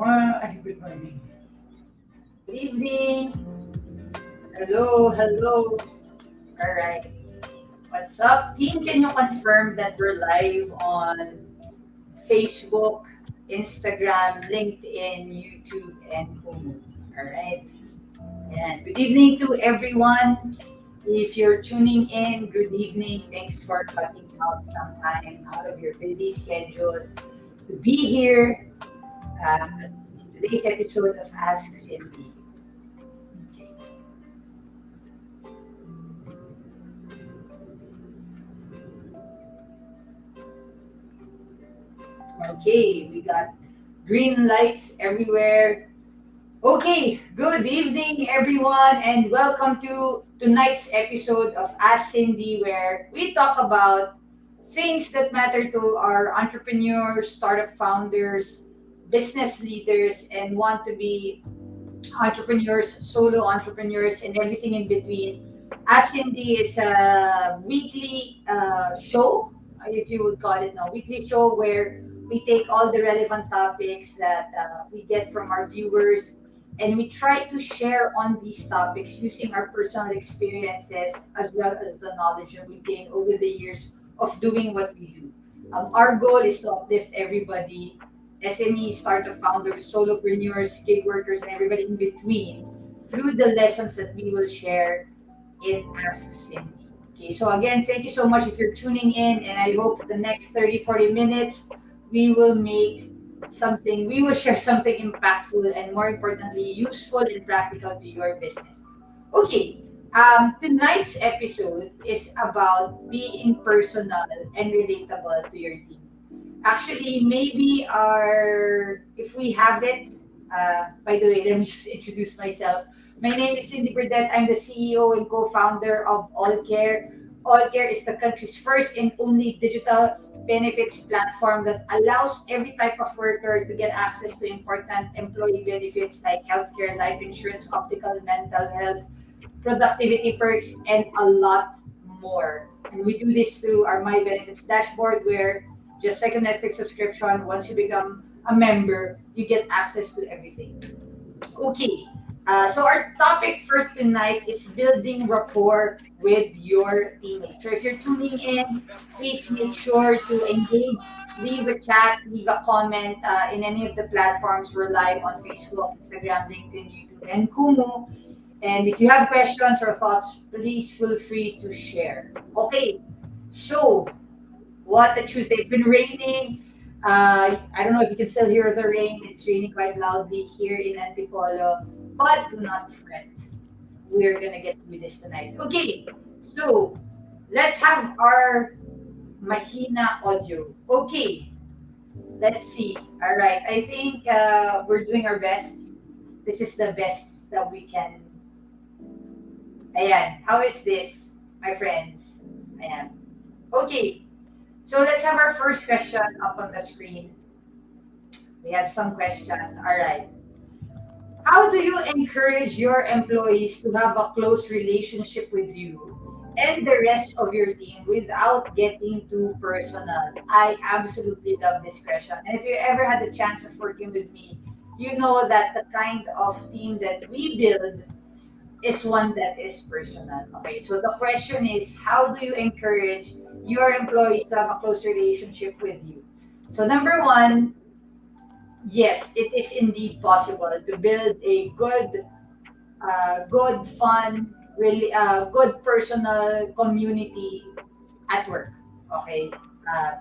Good morning. Good evening. Hello, hello. All right. What's up, team? Can you confirm that we're live on Facebook, Instagram, LinkedIn, YouTube, and Kumu? All right. And good evening to everyone. If you're tuning in, good evening. Thanks for cutting out some time out of your busy schedule to be here in today's episode of Ask Cindy. Okay. Okay, we got green lights everywhere. Okay, good evening, everyone, and welcome to tonight's episode of Ask Cindy, where we talk about things that matter to our entrepreneurs, startup founders, business leaders, and want to be entrepreneurs, solo entrepreneurs, and everything in between. Ask Cindy is a weekly show, if you would call it a weekly show, where we take all the relevant topics that we get from our viewers and we try to share on these topics using our personal experiences as well as the knowledge that we gained over the years of doing what we do. Our goal is to uplift everybody: SMEs, startup founders, solopreneurs, gig workers, and everybody in between through the lessons that we will share in Ask Cindy. Okay, so again, thank you so much if you're tuning in, and I hope the next 30, 40 minutes we will make we will share something impactful and more importantly, useful and practical to your business. Okay, tonight's episode is about being personal and relatable to your team. Actually, maybe if we have it, by the way, let me just introduce myself. My name is Cindy Burdett. I'm the CEO and co-founder of AllCare. AllCare is the country's first and only digital benefits platform that allows every type of worker to get access to important employee benefits like healthcare, life insurance, optical, mental health, productivity perks, and a lot more. And we do this through our My Benefits dashboard, where just like a Netflix subscription, once you become a member, you get access to everything. Okay, so our topic for tonight is building rapport with your teammates. So if you're tuning in, please make sure to engage, leave a chat, leave a comment in any of the platforms. We're live on Facebook, Instagram, LinkedIn, YouTube, and Kumu. And if you have questions or thoughts, please feel free to share. Okay, so what a Tuesday. It's been raining. I don't know if you can still hear the rain. It's raining quite loudly here in Antipolo. But do not fret. We're going to get through this tonight. Okay, so let's have our Mahina audio. Okay, let's see. All right, I think we're doing our best. This is the best that we can. Ayan, how is this, my friends? Ayan. Okay, so let's have our first question up on the screen. We have some questions. All right. How do you encourage your employees to have a close relationship with you and the rest of your team without getting too personal? I absolutely love this question. And if you ever had the chance of working with me, you know that the kind of team that we build is one that is personal. Okay, so the question is, how do you encourage your employees to have a close relationship with you? So number one, yes, it is indeed possible to build a good, fun, really good personal community at work. Okay, uh,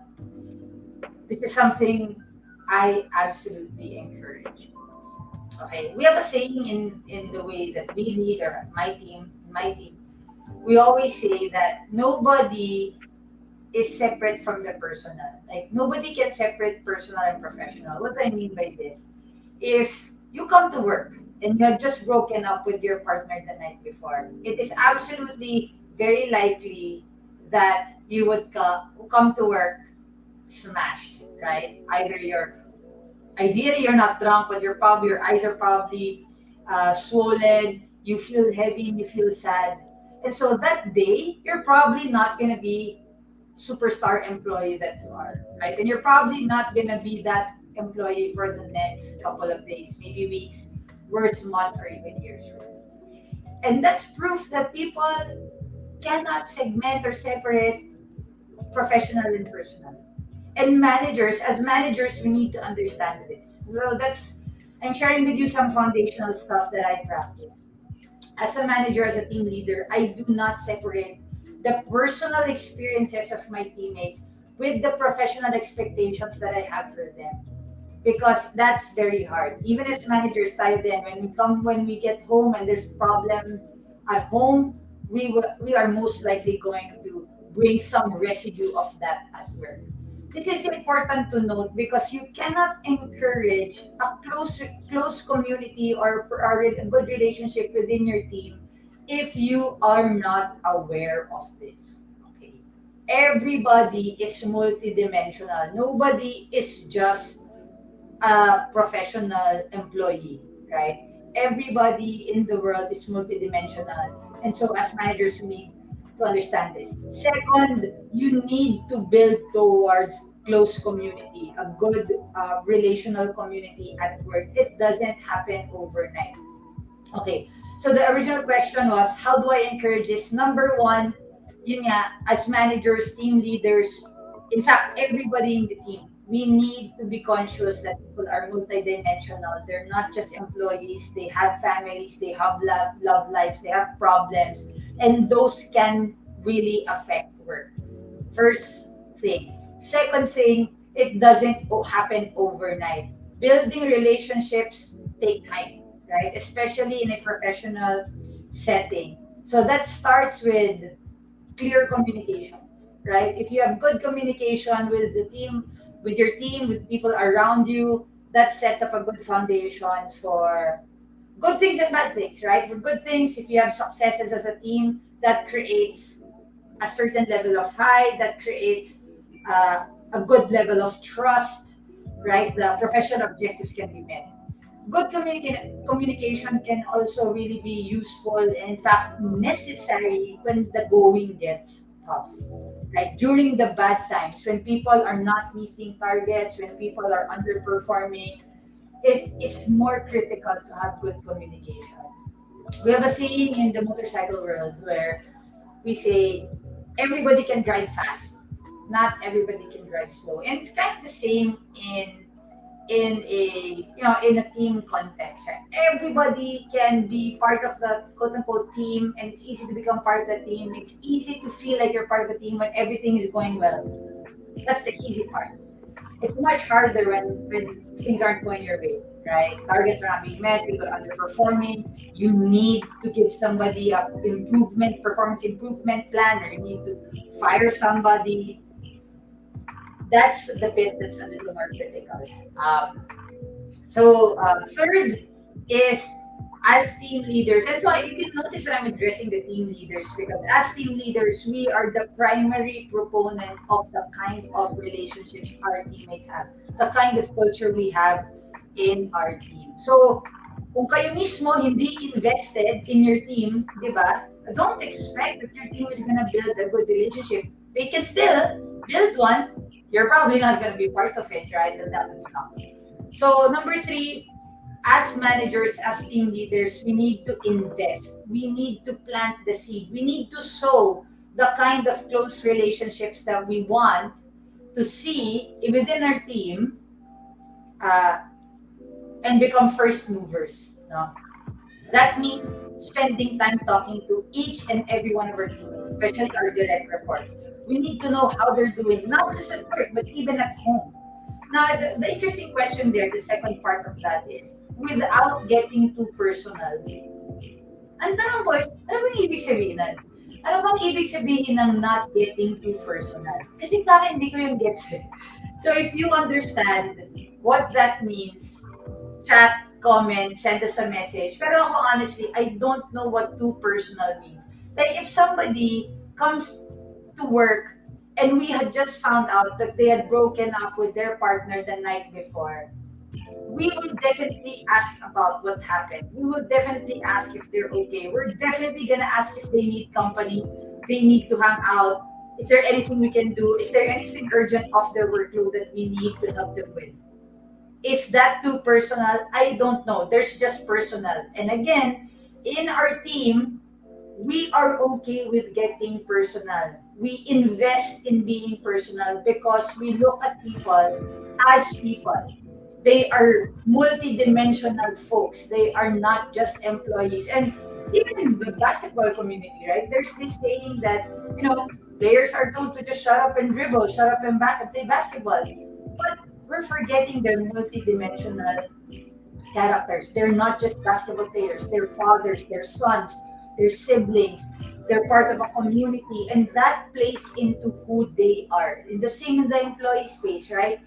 this is something I absolutely encourage. Okay, we have a saying in the way that we lead or my team, we always say that nobody is separate from the personal. Like nobody can separate personal and professional. What do I mean by this? If you come to work and you have just broken up with your partner the night before, it is absolutely very likely that you would come to work smashed, right? Ideally you're not drunk, but your eyes are probably swollen. You feel heavy and you feel sad, and so that day you're probably not gonna be superstar employee that you are, right? And you're probably not gonna be that employee for the next couple of days, maybe weeks, worse months, or even years. And that's proof that people cannot segment or separate professional and personal. And managers, as managers, we need to understand this. So I'm sharing with you some foundational stuff that I practice. As a manager, as a team leader, I do not separate the personal experiences of my teammates with the professional expectations that I have for them. Because that's very hard. Even as managers, tayo din, when we get home and there's problem at home, we are most likely going to bring some residue of that at work. This is important to note because you cannot encourage a close community or a good relationship within your team if you are not aware of this. Okay. Everybody is multidimensional. Nobody is just a professional employee, right? Everybody in the world is multidimensional. And so, as managers, we need to understand this. Second, you need to build towards close community, a good relational community at work. It doesn't happen overnight. Okay. So the original question was, how do I encourage this? Number one, yun nga, as managers, team leaders, in fact, everybody in the team, we need to be conscious that people are multidimensional. They're not just employees. They have families. They have love lives. They have problems. And those can really affect work. First thing. Second thing, it doesn't happen overnight. Building relationships take time, right? Especially in a professional setting. So that starts with clear communications, right? If you have good communication with the team, with your team, with people around you, that sets up a good foundation for good things and bad things, right? For good things, if you have successes as a team, that creates a certain level of high, that creates a good level of trust, right? The professional objectives can be met. Good communication can also really be useful and, in fact, necessary when the going gets tough. Right? During the bad times, when people are not meeting targets, when people are underperforming, it is more critical to have good communication. We have a saying in the motorcycle world where we say everybody can drive fast, not everybody can drive slow, and it's kind of the same in a team context. Right? Everybody can be part of the quote unquote team, and it's easy to become part of the team. It's easy to feel like you're part of the team when everything is going well. That's the easy part. It's much harder when things aren't going your way, right? Targets are not being met, people are underperforming. You need to give somebody a performance improvement plan, or you need to fire somebody. That's the bit that's a little more critical. Third is as team leaders. And so you can notice that I'm addressing the team leaders because as team leaders, we are the primary proponent of the kind of relationships our teammates have, the kind of culture we have in our team. So, kung kayo mismo hindi invested in your team, di ba? Don't expect that your team is gonna build a good relationship. They can still build one. You're probably not gonna be part of it, right? And that would stop. So number three, as managers, as team leaders, we need to invest. We need to plant the seed. We need to sow the kind of close relationships that we want to see within our team uh, and become first movers. No? That means spending time talking to each and every one of our teammates, especially our direct reports. We need to know how they're doing, not just at work, but even at home. Now, the interesting question there, the second part of that is, without getting too personal, ang tanong ko is, ano bang ibig sabihin nun? Ano bang ibig sabihin ng not getting too personal? Kasi sa akin, hindi ko yung gets eh. So if you understand what that means, chat, comment, send us a message. Pero ako honestly, I don't know what too personal means. Like if somebody comes to work and we had just found out that they had broken up with their partner the night before, we will definitely ask about what happened. We will definitely ask if they're okay. We're definitely gonna ask if they need company, they need to hang out. Is there anything we can do? Is there anything urgent off their workload that we need to help them with? Is that too personal? I don't know. There's just personal. And again, in our team, we are okay with getting personal. We invest in being personal because we look at people as people. They are multidimensional folks. They are not just employees. And even in the basketball community, right? There's this saying that, players are told to just shut up and dribble, shut up and play basketball. But we're forgetting their multidimensional characters. They're not just basketball players, they're fathers, they're sons, they're siblings, they're part of a community, and that plays into who they are. In the same in the employee space, right?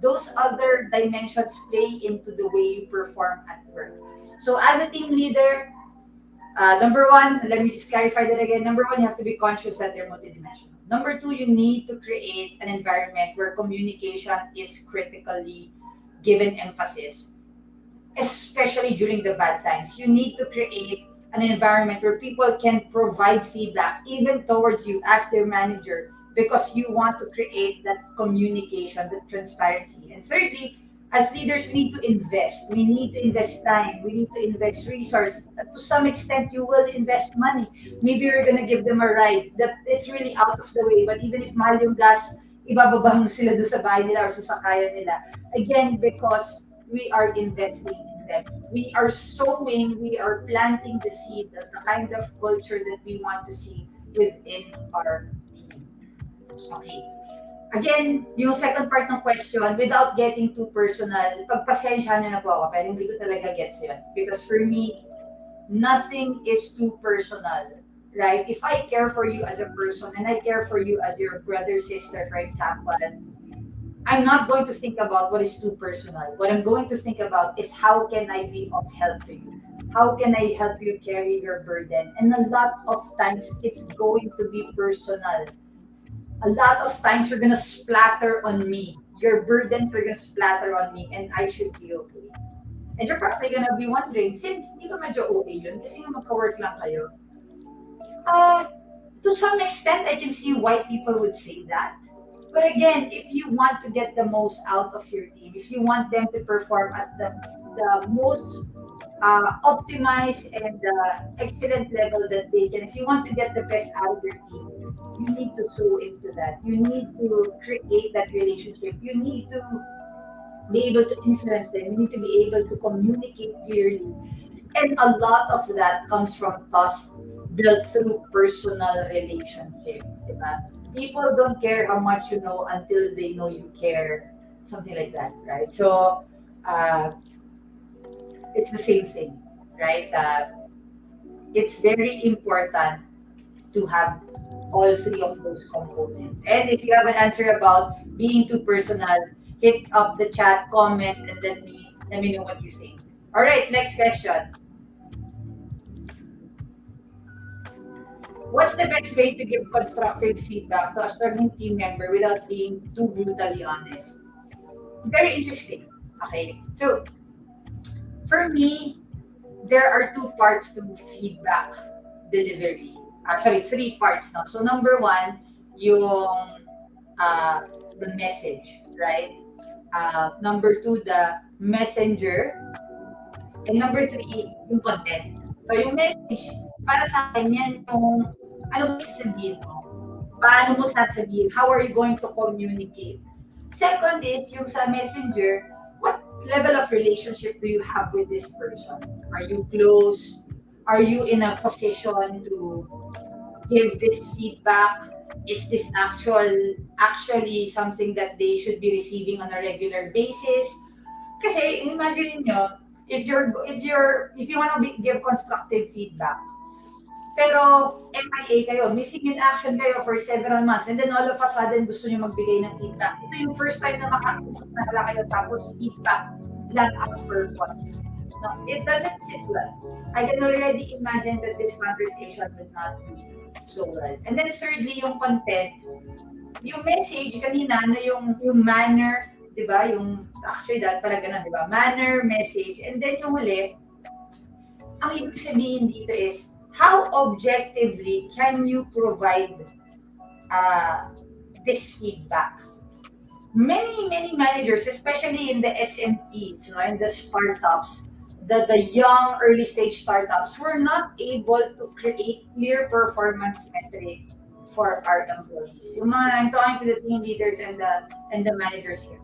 Those other dimensions play into the way you perform at work. So as a team leader, number one, let me just clarify that again. Number one, you have to be conscious that they're multidimensional. Number two, you need to create an environment where communication is critically given emphasis, especially during the bad times. You need to create an environment where people can provide feedback even towards you as their manager because you want to create that communication, that transparency. And thirdly, as leaders, we need to invest. We need to invest time. We need to invest resource. To some extent, you will invest money. Maybe you're gonna give them a ride. That it's really out of the way. But even if mahal yung gas, ibababa mo sila doon sa bahay nila or sa sakayan nila. Again, because we are investing in them. We are sowing, we are planting the seed, the kind of culture that we want to see within our team. Okay. Again, yung second part ng question, without getting too personal, pagpasensya nyo na po ako, pero hindi ko talaga gets yun. Because for me, nothing is too personal, right? If I care for you as a person and I care for you as your brother, sister, for example, I'm not going to think about what is too personal. What I'm going to think about is how can I be of help to you? How can I help you carry your burden? And a lot of times it's going to be personal. A lot of times you're gonna splatter on me. Your burdens are gonna splatter on me and I should be okay. And you're probably gonna be wondering, since di ba medyo okay yun, kasi nga magka-work lang kayo, uh, to some extent, I can see why people would say that. But again, if you want to get the most out of your team, if you want them to perform at the most optimized and excellent level that they can, if you want to get the best out of your team, you need to sow into that. You need to create that relationship. You need to be able to influence them. You need to be able to communicate clearly. And a lot of that comes from trust built through personal relationship. Diba? People don't care how much you know until they know you care. Something like that, right? So uh, it's the same thing, right? It's very important to have all three of those components. And if you have an answer about being too personal, hit up the chat, comment, and let me know what you think. All right, next question. What's the best way to give constructive feedback to a struggling team member without being too brutally honest? Very interesting. Okay, so for me, there are two parts to feedback delivery. Actually, three parts now. So number one, yung uh, the message, right? Number two, the messenger. And number three, yung content. So yung message, para sa akin, yan yung ano ba sasabihin mo? Paano mo sasabihin? How are you going to communicate? Second is, yung sa messenger, what level of relationship do you have with this person? Are you close? Are you in a position to give this feedback? Is this actually something that they should be receiving on a regular basis? Kasi imagine niyo, if you want to give constructive feedback, pero MIA kayo, missing in action kayo for several months, and then all of a sudden gusto niyo magbigay ng feedback. Ito yung first time na makausap na pala kayo tapos feedback lang ang purpose. No, it doesn't sit well. I can already imagine that this conversation would not be so well. And then thirdly, yung content, yung message kanina, ano yung manner, di ba? Yung, actually, dahil pala ganun, di ba? Manner, message, and then yung huli, ang ibig sabihin dito is, how objectively can you provide uh, this feedback? many managers, especially in the SMEs, in the startups, the young early stage startups, were not able to create clear performance metric for our employees. Yung mga, I'm talking to the team leaders and the managers here.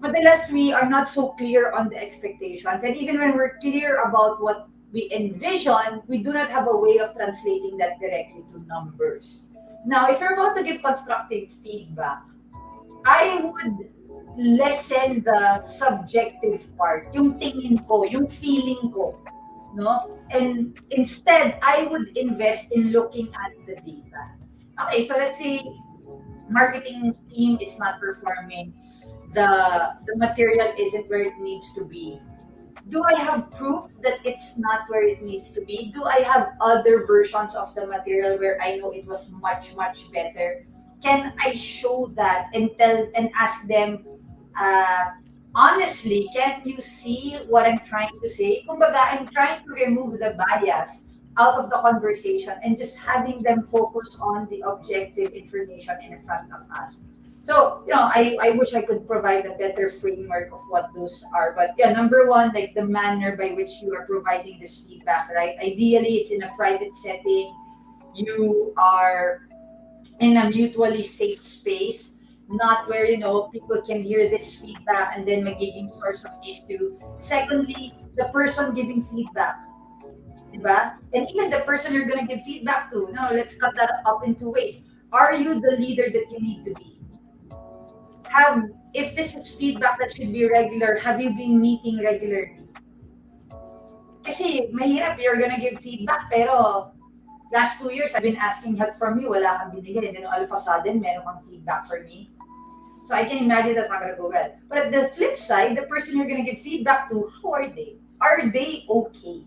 Madalas we are not so clear on the expectations, and even when we're clear about what we envision, we do not have a way of translating that directly to numbers. Now, if you're about to give constructive feedback, I would lessen the subjective part, yung tingin ko, yung feeling ko, no? And instead, I would invest in looking at the data. Okay, so let's say marketing team is not performing, the material isn't where it needs to be. Do I have proof that it's not where it needs to be? Do I have other versions of the material where I know it was much better? Can I show that and tell and ask them, uh, honestly, can you see what I'm trying to say? Kumbaga, I'm trying to remove the bias out of the conversation and just having them focus on the objective information in front of us. So, I wish I could provide a better framework of what those are. But yeah, number one, like the manner by which you are providing this feedback, right? Ideally, it's in a private setting. You are in a mutually safe space, not where, people can hear this feedback and then magiging source of issue. Secondly, the person giving feedback, diba? And even the person you're going to give feedback to, no, let's cut that up in two ways. Are you the leader that you need to be? If this is feedback that should be regular, have you been meeting regularly? Kasi mahirap, you're gonna give feedback, pero last 2 years, I've been asking help from you, wala kang binigay, and then all of a sudden, meron kang feedback for me. So I can imagine that's not gonna go well. But at the flip side, the person you're gonna give feedback to, how are they? Are they okay?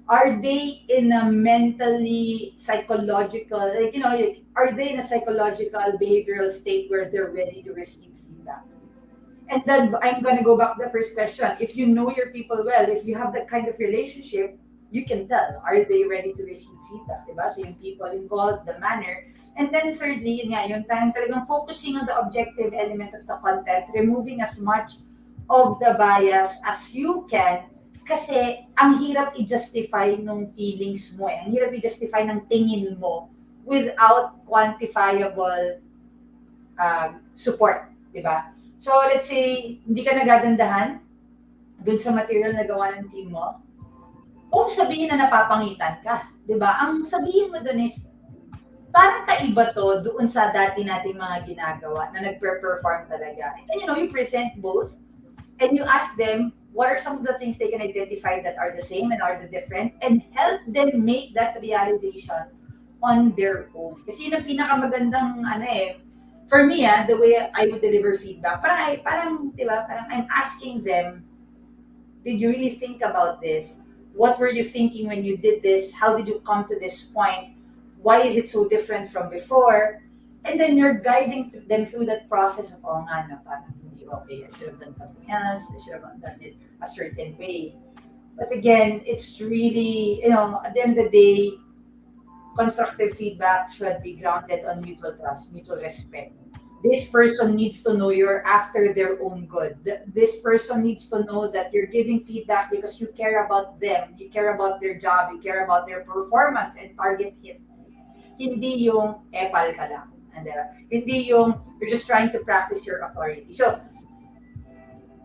Are they in a mentally psychological, are they in a psychological behavioral state where they're ready to receive feedback? And then I'm going to go back to the first question. If you know your people well, if you have that kind of relationship, you can tell, are they ready to receive feedback, diba? So yung people involved, the manner. And then thirdly, yun nga, yung talagang focusing on the objective element of the content, removing as much of the bias as you can. Kasi ang hirap i-justify nung feelings mo eh. Ang hirap i-justify ng tingin mo without quantifiable support, di ba? So let's say, hindi ka nagagandahan dun sa material na gawa ng team mo, o sabihin na napapangitan ka, di ba? Ang sabihin mo dun is, parang kaiba to doon sa dati nating mga ginagawa na nagpe-perform talaga. And you present both and you ask them, what are some of the things they can identify that are the same and are the different, and help them make that realization on their own. Kasi yun ang pinakamagandang for me the way I would deliver feedback, parang diba, parang I'm asking them, did you really think about this? What were you thinking when you did this? How did you come to this point? Why is it so different from before? And then you're guiding them through that process of, oh nga na, parang hindi okay, I should have done something else, I should have done it a certain way. But again, it's really, at the end of the day, constructive feedback should be grounded on mutual trust, mutual respect. This person needs to know you're after their own good. This person needs to know that you're giving feedback because you care about them, you care about their job, you care about their performance and target hit. Hindi yung epal ka lang. And hindi yung you're just trying to practice your authority. So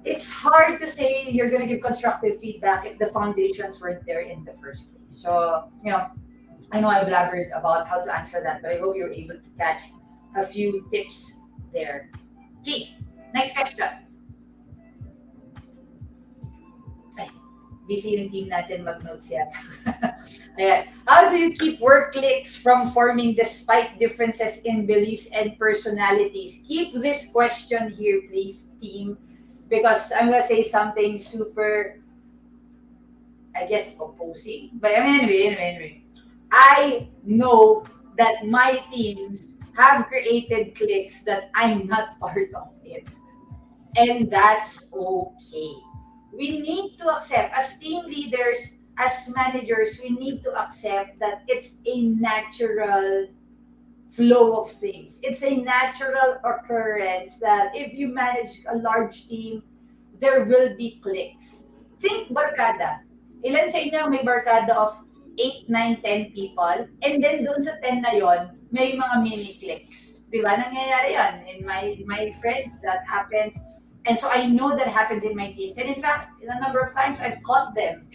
it's hard to say you're going to give constructive feedback if the foundations weren't there in the first place. So, I know I've elaborated about how to answer that, but I hope you're able to catch a few tips there. Okay, next question. Ay, busy yung team natin mag-notes yata. Ayan. How do you keep work cliques from forming despite differences in beliefs and personalities? Keep this question here, please, team, because I'm going to say something super, I guess, opposing. But anyway. I know that my teams have created cliques that I'm not part of it. And that's okay. We need to accept, as team leaders, as managers, we need to accept that it's a natural flow of things. It's a natural occurrence that if you manage a large team, there will be cliques. Think barkada. Ilan sa inyo may barkada of 8, 9, 10 people? And then doon sa 10 na yon, may mga mini cliques. Di ba? Nangyayari yon. In my friends, that happens. And so I know that happens in my teams. And in fact, a number of times, I've caught them.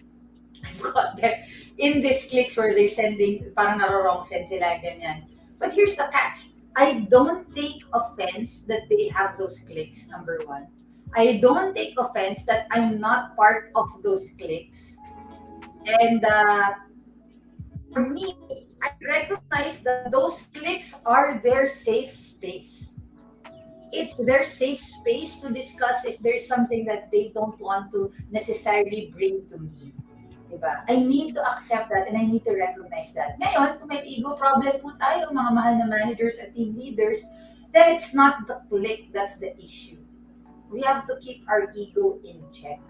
I've caught them in these cliques where they're sending, parang naro-wrong send sila, ganyan. But here's the catch. I don't take offense that they have those cliques, number one. I don't take offense that I'm not part of those cliques. And for me, I recognize that those cliques are their safe space. It's their safe space to discuss if there's something that they don't want to necessarily bring to me. Diba? I need to accept that and I need to recognize that. Ngayon, kung may ego problem po tayo, mga mahal na managers at team leaders, then it's not the clique that's the issue. We have to keep our ego in check.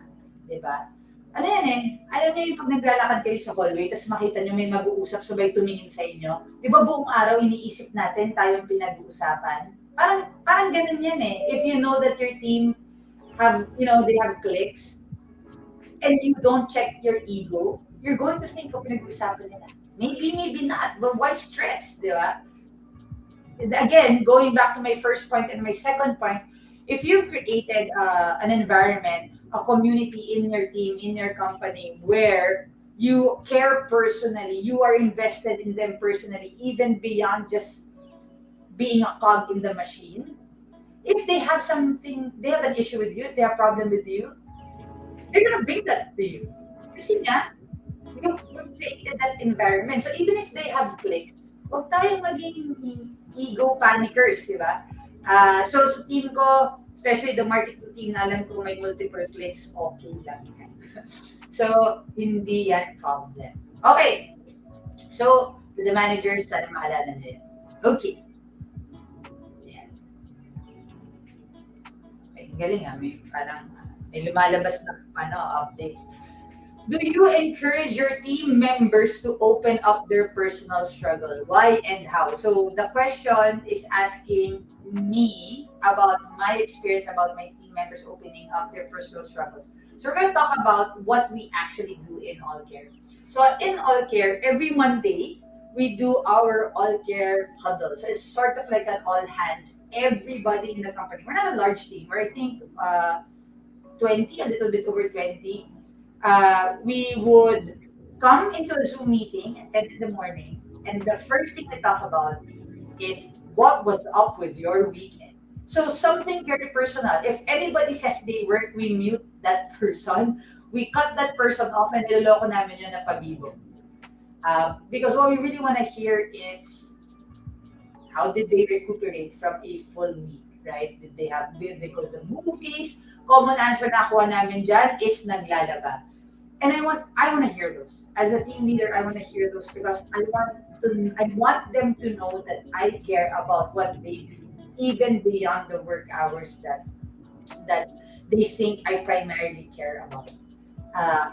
Diba? Ano yan eh, alam niyo yung pag naglalakad kayo sa hallway, tapos makita niyo may mag-uusap sabay tumingin sa inyo. Di ba buong araw iniisip natin tayong pinag-uusapan? Parang ganun yan eh. If you know that your team they have cliques, and you don't check your ego, you're going to think of pinag-uusapan nila. Maybe, maybe not, but why stress, di ba? Again, going back to my first point and my second point, if you've created an environment, a community in your team, in your company, where you care personally, you are invested in them personally, even beyond just being a cog in the machine. If they have an issue with you, if they have a problem with you, they're gonna bring that to you. Kasi nga, you've created that environment. So even if they have cliques, huwag tayong maging ego panickers, di ba? So sa team ko, especially the marketing team na alam ko may multiple cliques, okay lang yan. So, hindi yan problem. Okay. So, to the managers, sana maalala nyo yan. Okay. Yan. Okay, galing may lumalabas na updates. Do you encourage your team members to open up their personal struggle? Why and how? So the question is asking me about my experience about my team members opening up their personal struggles. So we're going to talk about what we actually do in All Care. So in All Care, every Monday, we do our All Care huddle. So it's sort of like an all hands. Everybody in the company. We're not a large team. We're I think 20, a little bit over 20. We would come into a Zoom meeting at 10 in the morning, and the first thing we talk about is what was up with your weekend. So something very personal. If anybody says they work, we mute that person. We cut that person off and niloloko namin yun na pabibo. Because what we really want to hear is how did they recuperate from a full week, right? Did they go to the movies? Common answer na nakuha namin dyan is naglalaba. And I want to hear those. As a team leader, I want to hear those because I want them to know that I care about what they do, even beyond the work hours that they think I primarily care about.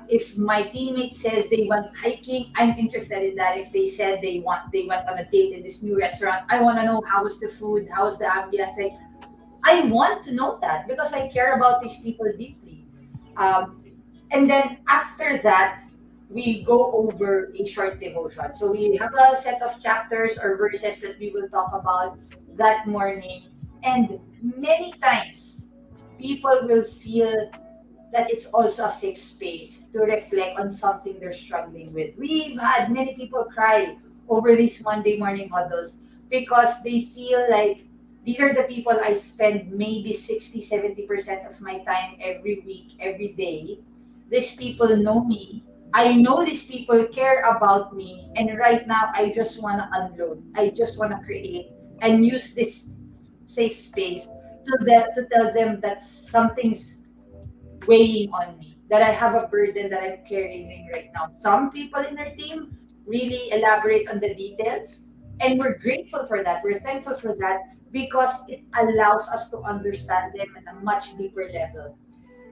If my teammate says they want hiking, I'm interested in that. If they said they went on a date in this new restaurant, I want to know how was the food, how was the ambience. I want to know that because I care about these people deeply. And then after that, we go over a short devotion. So we have a set of chapters or verses that we will talk about that morning. And many times, people will feel that it's also a safe space to reflect on something they're struggling with. We've had many people cry over these Monday morning huddles because they feel like these are the people I spend maybe 60-70% of my time every week, every day. These people know me. I know these people care about me. And right now, I just want to unload. I just want to create and use this safe space to tell them that something's weighing on me, that I have a burden that I'm carrying right now. Some people in our team really elaborate on the details, and we're grateful for that. We're thankful for that because it allows us to understand them at a much deeper level.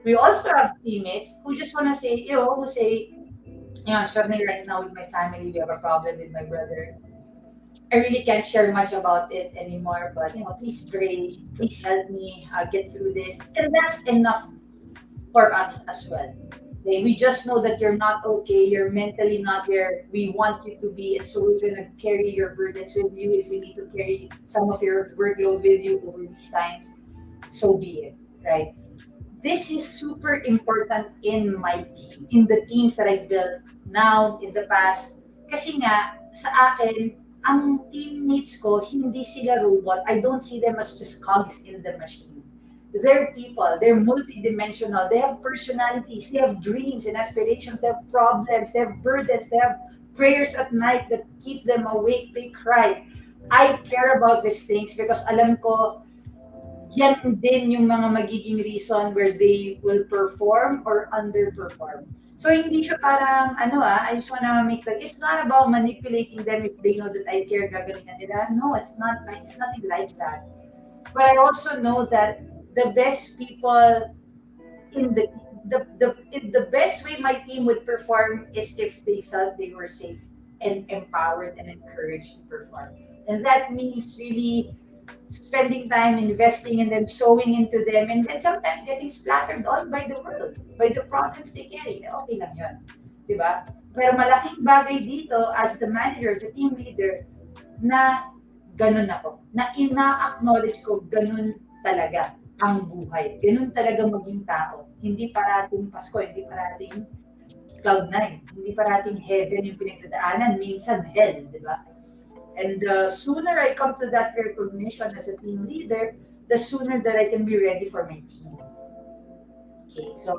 We also have teammates who just want to say, I'm struggling right now with my family. We have a problem with my brother. I really can't share much about it anymore, but please pray, please help me get through this, and that's enough for us as well. Okay, we just know that you're not okay, you're mentally not where we want you to be, and so we're gonna carry your burdens with you. If we need to carry some of your workload with you over these times, so be it, right? This is super important in my team, in the teams that I've built now, in the past. Kasi nga, sa akin, ang teammates ko, hindi sila robot. I don't see them as just cogs in the machine. They're people, they're multidimensional, they have personalities, they have dreams and aspirations, they have problems, they have burdens, they have prayers at night that keep them awake, they cry. I care about these things because alam ko yan din yung mga magiging reason where they will perform or underperform. So hindi siya parang I just wanna make that it's not about manipulating them if they know that I care gagalingan nila. No, it's nothing like that. But I also know that the best people in the best way my team would perform is if they felt they were safe and empowered and encouraged to perform. And that means really spending time investing in them, sowing into them, and then sometimes getting splattered on by the world, by the problems they carry. Okay lang yun. Diba? Pero malaking bagay dito as the manager, as a team leader, na ganun ako. Na ina-acknowledge ko, ganun talaga ang buhay. Ganun talaga maging tao. Hindi parating Pasko, hindi parating cloud 9, hindi parating heaven yung pinagdadaanan, minsan hell, di ba? And the sooner I come to that recognition as a team leader, the sooner that I can be ready for my team. Okay, so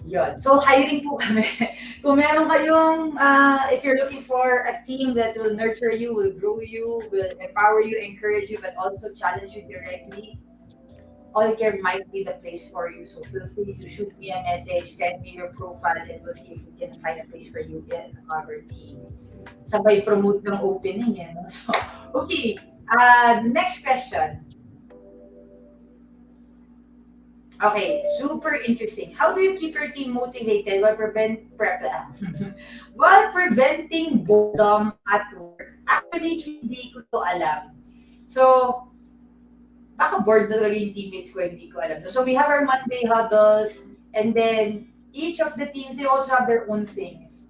yun. So hiring po kami. Kung meron kayong, if you're looking for a team that will nurture you, will grow you, will empower you, encourage you, but also challenge you directly, All Care might be the place for you. So feel free to shoot me a message, send me your profile, and we'll see if we can find a place for you in our team. Sabay promote ng opening eh. No? So, okay. Next question. Okay, super interesting. How do you keep your team motivated while preventing boredom at work? Actually, hindi ko to alam. So, baka bored na talaga yung teammates ko, hindi ko alam. So, we have our Monday huddles, and then each of the teams, they also have their own things.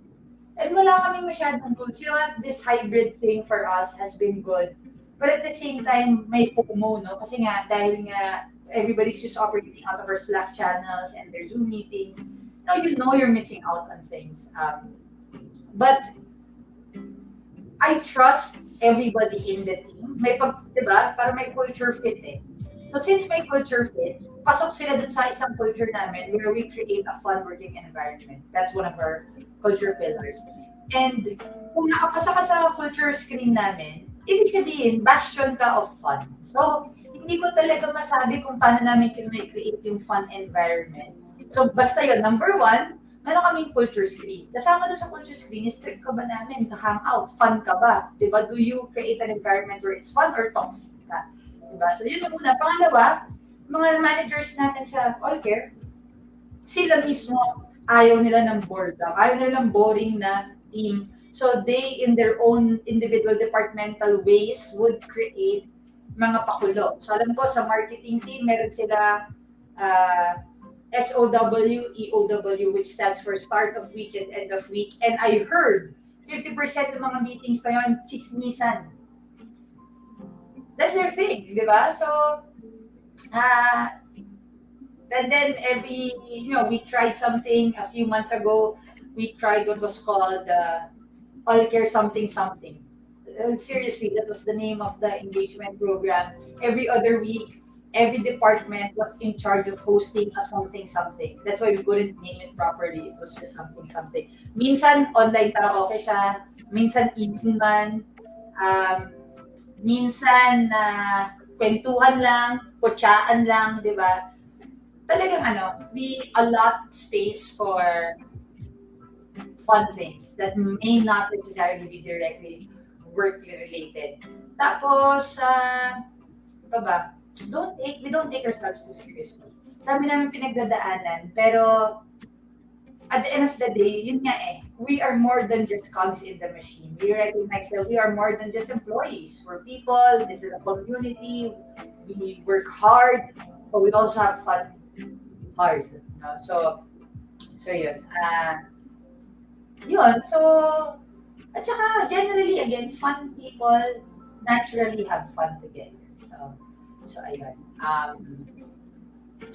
And wala kami masyadong tools. You know what? This hybrid thing for us has been good. But at the same time, may FOMO, no? Kasi nga, dahil nga, everybody's just operating out of our Slack channels and their Zoom meetings. Now you know you're missing out on things. But I trust everybody in the team. May diba? Para may culture fit eh. So since may culture fit, pasok sila dun sa isang culture namin where we create a fun working environment. That's one of our culture pillars. And kung nakapasa ka sa culture screen namin, ibig sabihin, bastion ka of fun. So, hindi ko talaga masabi kung paano namin create yung fun environment. So, basta yun. Number one, meron kaming culture screen. Kasama doon sa culture screen, strict ka ba namin? Ka-hangout? Fun ka ba? Diba? Do you create an environment where it's fun or toxic ka? Diba? So, yun yung una. Pangalawa, mga managers namin sa All Care, sila mismo ayaw nila ng boredom. Ayaw nila ng boring na team. So, they, in their own individual departmental ways, would create mga pakulo. So alam ko sa marketing team, meron sila SOW, EOW, which stands for start of week and end of week. And I heard 50% ng mga meetings na yun, chismisan. That's their thing, di ba? So, and then we tried something a few months ago. We tried what was called All Care something something. Seriously, that was the name of the engagement program. Every other week, every department was in charge of hosting a something something. That's why we couldn't name it properly. It was just something something. Minsan online karaoke siya, minsan evening minsan kwentuhan lang, kutsaan lang, di ba? Talagang we allot space for fun things that may not necessarily be directly work-related. Tapos, pa ba? We don't take ourselves too seriously. Dami namin pinagdadaanan, pero at the end of the day, yun nga we are more than just cogs in the machine. We recognize that we are more than just employees. We're people. This is a community. We work hard, but we also have fun hard. No? So yun. Yun. So, at saka generally, again, fun people naturally have fun together. So ayun.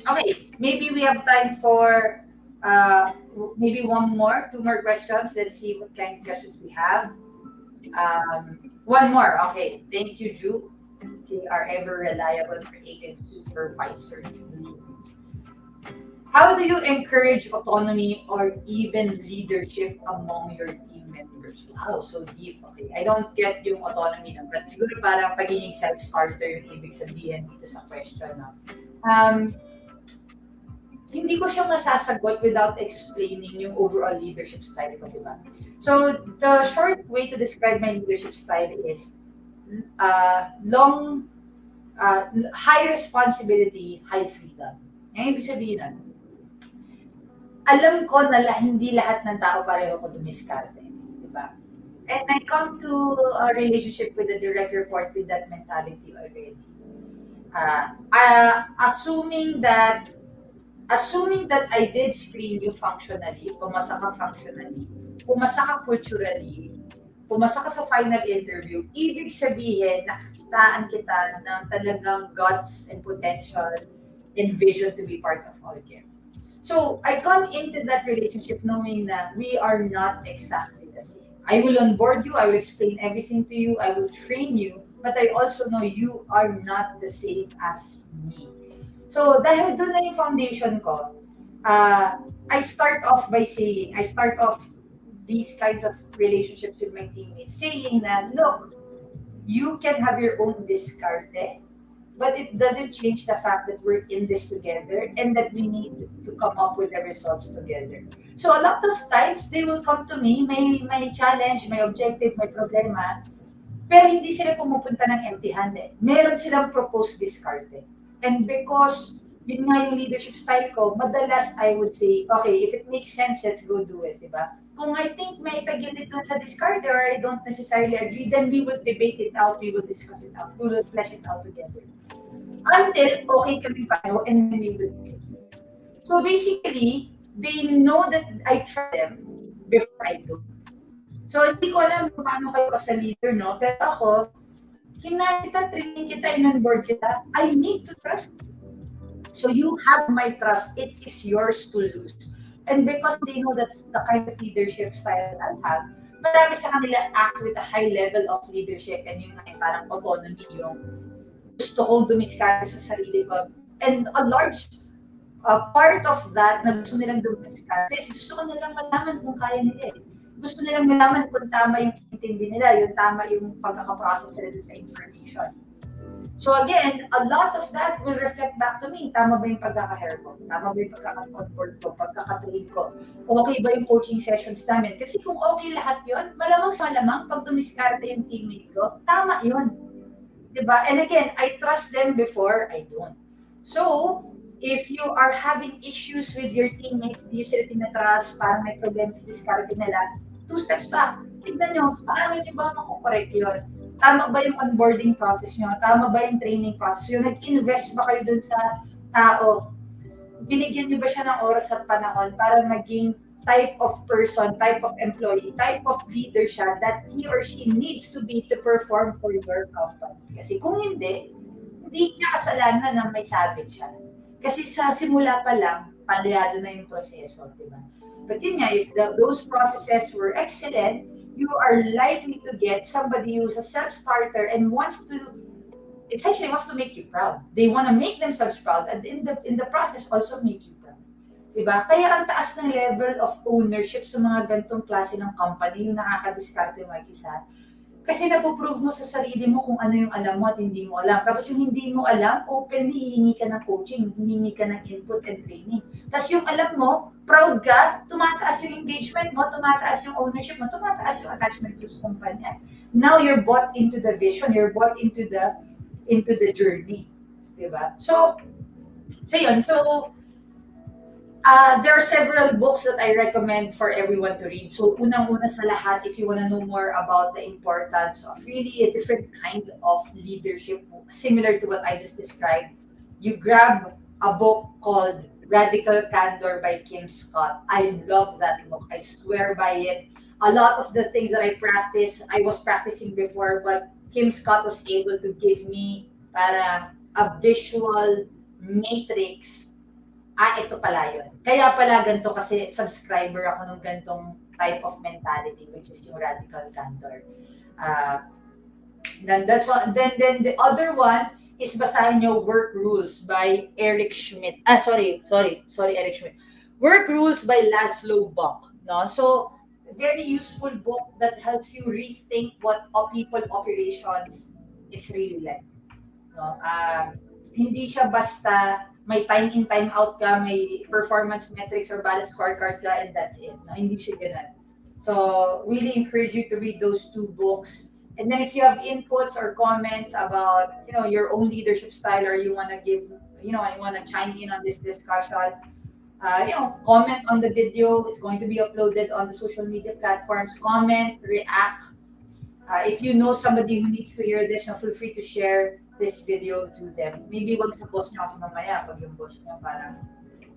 Okay, maybe we have time for maybe two more questions. Let's see what kind of questions we have. One more. Okay, thank you, Drew. Okay, our ever reliable creative supervisor, Drew. How do you encourage autonomy or even leadership among your team members? Wow, so deep. Okay, I don't get yung autonomy na, but siguro parang pagiging self-starter yung ibig sabihin dito sa question. No? Um, hindi ko siya masasagot without explaining yung overall leadership style ko, di ba? So, the short way to describe my leadership style is long, high responsibility, high freedom. Ngayon, ibig sabihin nun, alam ko na hindi lahat ng tao pareho ko dumiskarte. Di ba? And I come to a relationship with a direct report with that mentality already. Assuming that I did screen you functionally, pumasa ka functionally, pumasa ka culturally, pumasa ka sa final interview, ibig sabihin, nakikitaan kita ng talagang guts and potential and vision to be part of Allcare. So, I come into that relationship knowing that we are not exactly the same. I will onboard you, I will explain everything to you, I will train you, but I also know you are not the same as me. So, dahil doon na yung foundation ko, I start off these kinds of relationships with my teammates saying that, look, you can have your own discarte, but it doesn't change the fact that we're in this together and that we need to come up with the results together. So a lot of times they will come to me, may challenge, may objective, may problema, pero hindi sila pumupunta ng empty-handed. Meron silang proposed discarte. And because yun nga yung leadership style ko, madalas I would say, okay, if it makes sense, let's go do it, di ba? Kung I think may tagilid doon sa discard or I don't necessarily agree, then we will debate it out, we will discuss it out, we will flesh it out together. Until okay kami pareho and then we will execute. So basically, they know that I trust them before I do. So hindi ko alam kung paano kayo as a leader, no? Pero ako, hinahit kita, training kita, in-onboard kita, I need to trust you. So you have my trust. It is yours to lose. And because they know that's the kind of leadership style I have, marami sa kanila act with a high level of leadership and yung parang autonomy, yung gusto kong dumiskarte sa sarili ko. And a large part of that na gusto nilang dumiskarte is gusto ko nilang malaman kung kaya nila. Gusto nilang malaman kung tama yung intindi nila, yung tama yung pagkakaprocess nila sa information. So again, a lot of that will reflect back to me. Tama ba yung pagkaka-hair ko? Tama ba yung pagkaka-onboard ko? Pagkaka-train ko? Okay ba yung coaching sessions namin? Kasi kung okay lahat yun, malamang sa malamang, pag dumiskarte yung teammate ko, tama yun. Diba? And again, I trust them before I don't. So, if you are having issues with your teammates, hindi sila tinatrust, parang may problems sa diskarte nila, 2 steps back. Tignan nyo, paano nyo ba makukorek yun? Tama ba yung onboarding process nyo? Tama ba yung training process nyo? Nag-invest ba kayo dun sa tao? Binigyan nyo ba siya ng oras at panahon para maging type of person, type of employee, type of leader siya that he or she needs to be to perform for your company? Kasi kung hindi niya kasalanan na may sabit siya. Kasi sa simula pa lang, palyado na yung proseso, di ba? But yun nga, if those processes were excellent, you are likely to get somebody who's a self-starter and essentially wants to make you proud. They want to make themselves proud and in the process also make you proud. Diba? Kaya ang taas ng level of ownership sa mga ganitong klase ng company, yung nakakadiskarte mag-isa. Kasi napoprove mo sa sarili mo kung ano yung alam mo at hindi mo alam. Tapos yung hindi mo alam, openly hihingi ka ng coaching, hihingi ka ng input and training. Tapos yung alam mo, proud ka, tumataas yung engagement mo, tumataas yung ownership mo, tumataas yung attachment mo sa kumpanya. Now you're bought into the vision, you're bought into the journey. Diba? So yun. So, There are several books that I recommend for everyone to read. So, unang-una sa lahat, if you want to know more about the importance of really a different kind of leadership, similar to what I just described, you grab a book called Radical Candor by Kim Scott. I love that book. I swear by it. A lot of the things that I practice, I was practicing before, but Kim Scott was able to give me para a visual matrix. Ito pala yun. Kaya pala ganito kasi subscriber ako ng gantong type of mentality, which is yung radical candor. Uh, then the other one is basahin nyo Work Rules by Eric Schmidt. Sorry, Eric Schmidt. Work Rules by Laszlo Bock. No? So, very useful book that helps you rethink what people operations is really like. No? Hindi siya basta may time in, time out ka, may performance metrics or balance scorecard ka, and that's it. No? Hindi siya ganun. So, really encourage you to read those two books. And then if you have inputs or comments about, your own leadership style, or you want to give, you want to chime in on this discussion, comment on the video. It's going to be uploaded on the social media platforms. Comment, react. If you know somebody who needs to hear this, feel free to share this video to them. Maybe wag sa boss nyo kasi mamaya pag yung boss nyo parang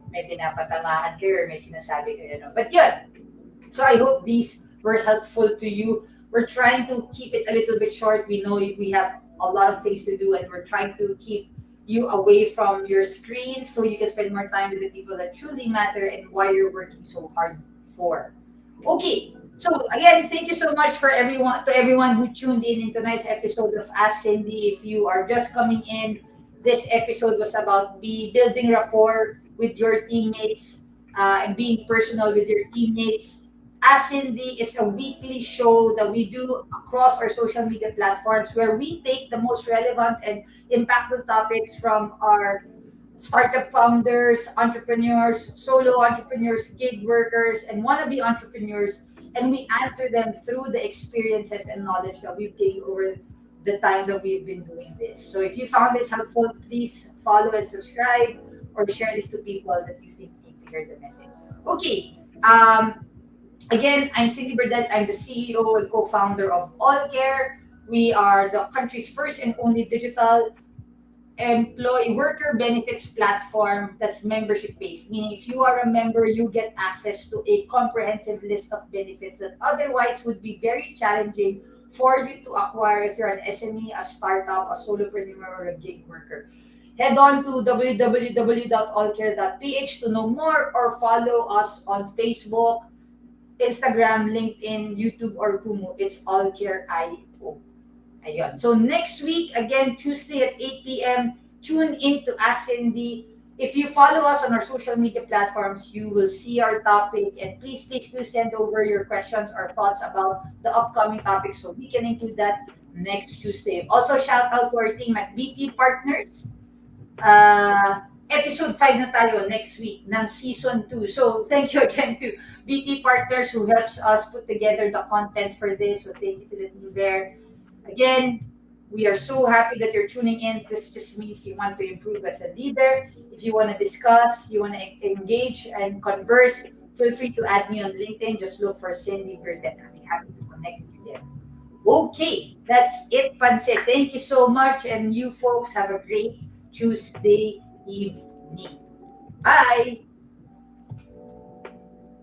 may pinapatamaan kayo or may sinasabi kayo. No? But yun, so I hope these were helpful to you. We're trying to keep it a little bit short. We know we have a lot of things to do, and we're trying to keep you away from your screens so you can spend more time with the people that truly matter and why you're working so hard for. Okay, so again, thank you so much for everyone who tuned in tonight's episode of Ask Cindy. If you are just coming in, this episode was about building rapport with your teammates and being personal with your teammates. Ask Cindy is a weekly show that we do across our social media platforms where we take the most relevant and impactful topics from our startup founders, entrepreneurs, solo entrepreneurs, gig workers, and wannabe entrepreneurs, and we answer them through the experiences and knowledge that we've gained over the time that we've been doing this. So if you found this helpful, please follow and subscribe or share this to people that you think need to hear the message. Okay. Again, I'm Cindy Burdett. I'm the CEO and co-founder of All Care. We are the country's first and only digital employee worker benefits platform that's membership based, meaning if you are a member you get access to a comprehensive list of benefits that otherwise would be very challenging for you to acquire if you're an SME, a startup, a solopreneur, or a gig worker. Head on to www.allcare.ph to know more or follow us on Facebook, Instagram, LinkedIn, YouTube, or Kumu. It's Allcare IO. Ayun. So next week, again, Tuesday at 8 p.m., tune in to Ask Cindy. If you follow us on our social media platforms, you will see our topic. And please do send over your questions or thoughts about the upcoming topic so we can include that next Tuesday. Also, shout out to our team at BT Partners. Episode 5 na tayo next week ng Season 2. So, thank you again to BT Partners who helps us put together the content for this. So, thank you to the team there. Again, we are so happy that you're tuning in. This just means you want to improve as a leader. If you want to discuss, you want to engage and converse, feel free to add me on LinkedIn. Just look for Cindy Burdett. I'll be happy to connect with you there. Okay, that's it, Panse. Thank you so much. And you folks have a great Tuesday evening. Bye.